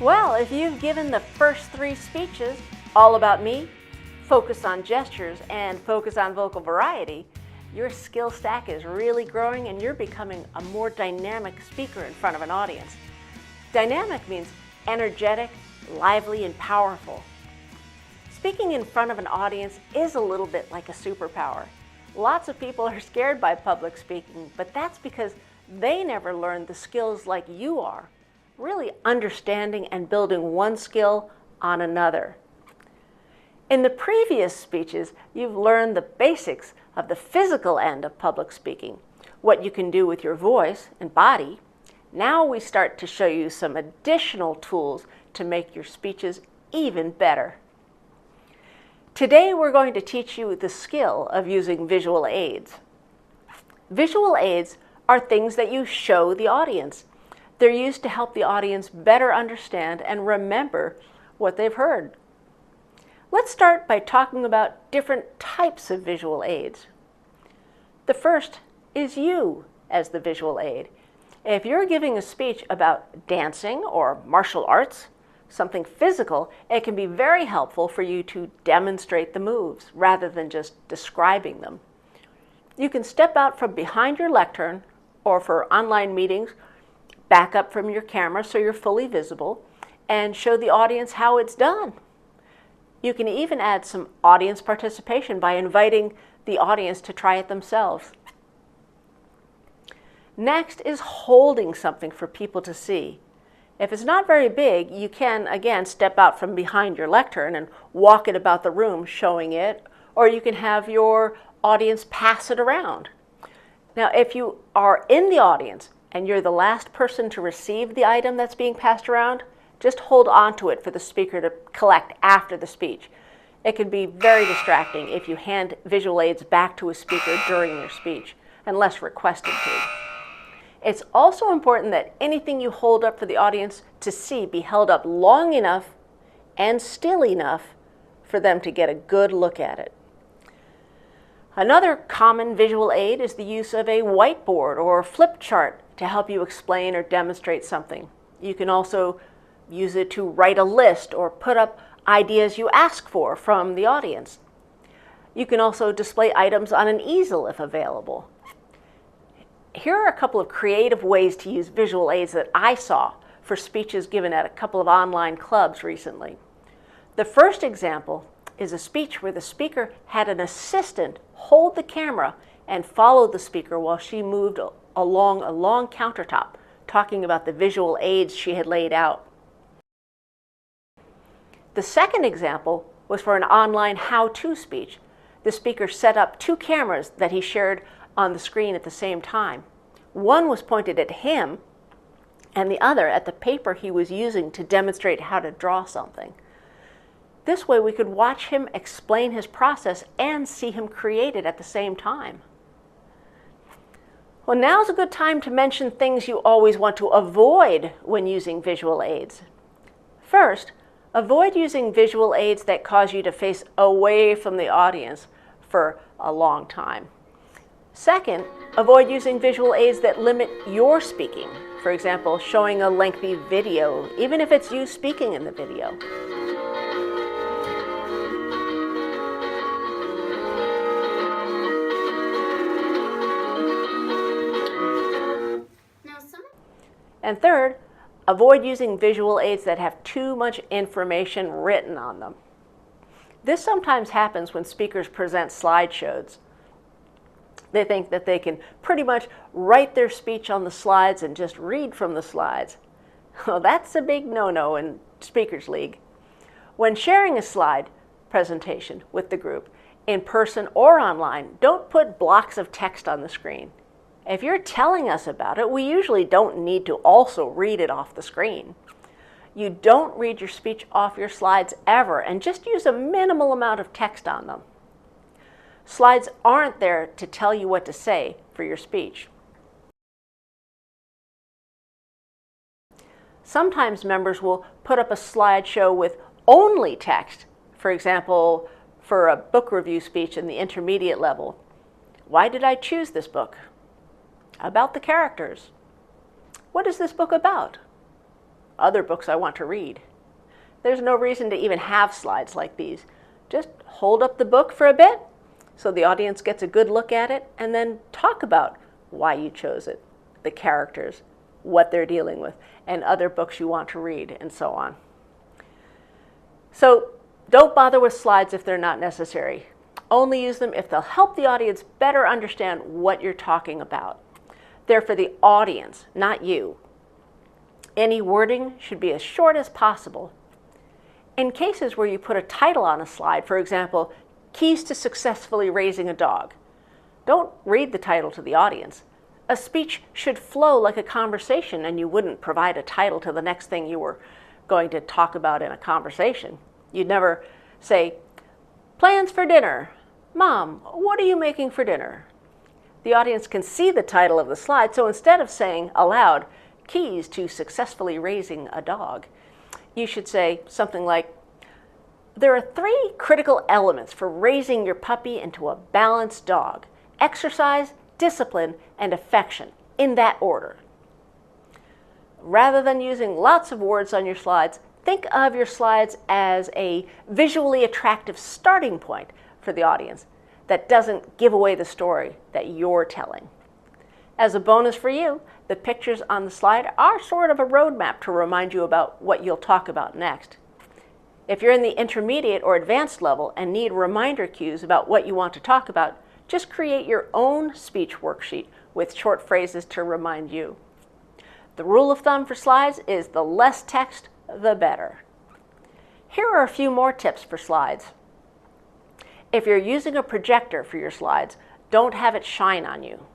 Well, if you've given the first 3 speeches, all about me, focus on gestures, and focus on vocal variety, your skill stack is really growing and you're becoming a more dynamic speaker in front of an audience. Dynamic means energetic, lively, and powerful. Speaking in front of an audience is a little bit like a superpower. Lots of people are scared by public speaking, but that's because they never learned the skills like you are, really understanding and building one skill on another. In the previous speeches, you've learned the basics of the physical end of public speaking, what you can do with your voice and body. Now we start to show you some additional tools to make your speeches even better. Today we're going to teach you the skill of using visual aids. Visual aids are things that you show the audience. They're used to help the audience better understand and remember what they've heard. Let's start by talking about different types of visual aids. The first is you as the visual aid. If you're giving a speech about dancing or martial arts, something physical, it can be very helpful for you to demonstrate the moves rather than just describing them. You can step out from behind your lectern, or for online meetings, back up from your camera so you're fully visible and show the audience how it's done. You can even add some audience participation by inviting the audience to try it themselves. Next is holding something for people to see. If it's not very big, you can, again, step out from behind your lectern and walk it about the room showing it, or you can have your audience pass it around. Now, if you are in the audience and you're the last person to receive the item that's being passed around, just hold on to it for the speaker to collect after the speech. It can be very distracting if you hand visual aids back to a speaker during your speech, unless requested to. It's also important that anything you hold up for the audience to see be held up long enough and still enough for them to get a good look at it. Another common visual aid is the use of a whiteboard or flip chart to help you explain or demonstrate something. You can also use it to write a list or put up ideas you ask for from the audience. You can also display items on an easel if available. Here are a couple of creative ways to use visual aids that I saw for speeches given at a couple of online clubs recently. The first example is a speech where the speaker had an assistant hold the camera and follow the speaker while she moved along a long countertop, talking about the visual aids she had laid out. The second example was for an online how-to speech. The speaker set up 2 cameras that he shared on the screen at the same time. One was pointed at him and the other at the paper he was using to demonstrate how to draw something. This way we could watch him explain his process and see him create it at the same time. Well, now's a good time to mention things you always want to avoid when using visual aids. First, avoid using visual aids that cause you to face away from the audience for a long time. Second, avoid using visual aids that limit your speaking. For example, showing a lengthy video, even if it's you speaking in the video. And third, avoid using visual aids that have too much information written on them. This sometimes happens when speakers present slideshows. They think that they can pretty much write their speech on the slides and just read from the slides. Well, that's a big no-no in Speakers League. When sharing a slide presentation with the group, in person or online, don't put blocks of text on the screen. If you're telling us about it, we usually don't need to also read it off the screen. You don't read your speech off your slides ever, and just use a minimal amount of text on them. Slides aren't there to tell you what to say for your speech. Sometimes members will put up a slideshow with only text. For example, for a book review speech in the intermediate level. Why did I choose this book? About the characters. What is this book about? other books I want to read. There's no reason to even have slides like these. Just hold up the book for a bit so the audience gets a good look at it, and then talk about why you chose it, the characters, what they're dealing with, and other books you want to read, and so on. So don't bother with slides if they're not necessary. Only use them if they'll help the audience better understand what you're talking about. They're for the audience, not you. Any wording should be as short as possible. In cases where you put a title on a slide, for example, Keys to Successfully Raising a Dog, don't read the title to the audience. A speech should flow like a conversation, and you wouldn't provide a title to the next thing you were going to talk about in a conversation. You'd never say, Plans for dinner. Mom, what are you making for dinner? The audience can see the title of the slide, so instead of saying aloud, Keys to Successfully Raising a Dog, you should say something like, there are 3 critical elements for raising your puppy into a balanced dog: exercise, discipline, and affection, in that order. Rather than using lots of words on your slides, think of your slides as a visually attractive starting point for the audience that doesn't give away the story that you're telling. As a bonus for you, the pictures on the slide are sort of a roadmap to remind you about what you'll talk about next. If you're in the intermediate or advanced level and need reminder cues about what you want to talk about, just create your own speech worksheet with short phrases to remind you. The rule of thumb for slides is the less text, the better. Here are a few more tips for slides. If you're using a projector for your slides, don't have it shine on you.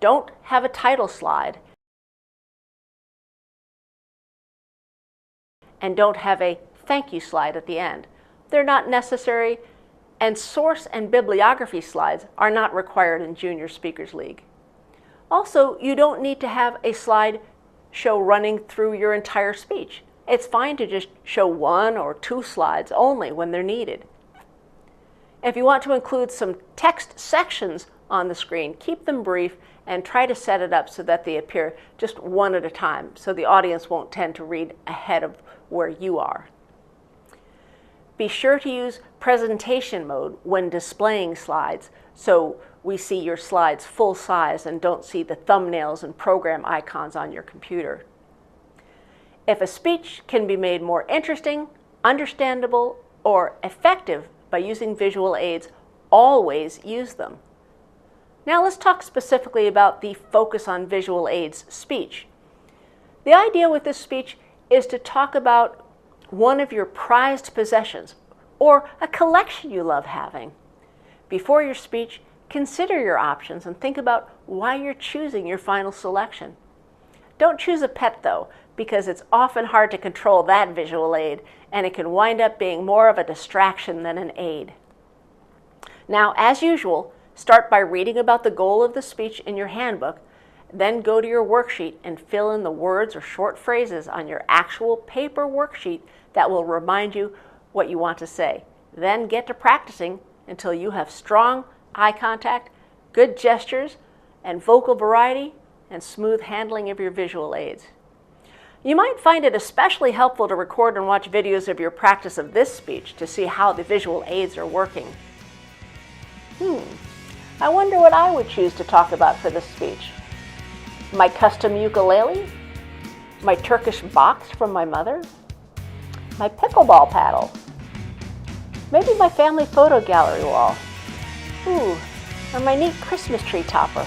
Don't have a title slide, and don't have a thank you slide at the end. They're not necessary, and source and bibliography slides are not required in Junior Speakers League. Also, you don't need to have a slide show running through your entire speech. It's fine to just show 1 or 2 slides only when they're needed. If you want to include some text sections on the screen, keep them brief and try to set it up so that they appear just one at a time, so the audience won't tend to read ahead of where you are. Be sure to use presentation mode when displaying slides, so we see your slides full size and don't see the thumbnails and program icons on your computer. If a speech can be made more interesting, understandable, or effective by using visual aids, always use them. Now let's talk specifically about the Focus on Visual Aids speech. The idea with this speech is to talk about one of your prized possessions or a collection you love having. Before your speech, consider your options and think about why you're choosing your final selection. Don't choose a pet though, because it's often hard to control that visual aid, and it can wind up being more of a distraction than an aid. Now, as usual, start by reading about the goal of the speech in your handbook, then go to your worksheet and fill in the words or short phrases on your actual paper worksheet that will remind you what you want to say. Then get to practicing until you have strong eye contact, good gestures, and vocal variety, and smooth handling of your visual aids. You might find it especially helpful to record and watch videos of your practice of this speech to see how the visual aids are working. I wonder what I would choose to talk about for this speech. My custom ukulele? My Turkish box from my mother? My pickleball paddle? Maybe my family photo gallery wall? Or my neat Christmas tree topper?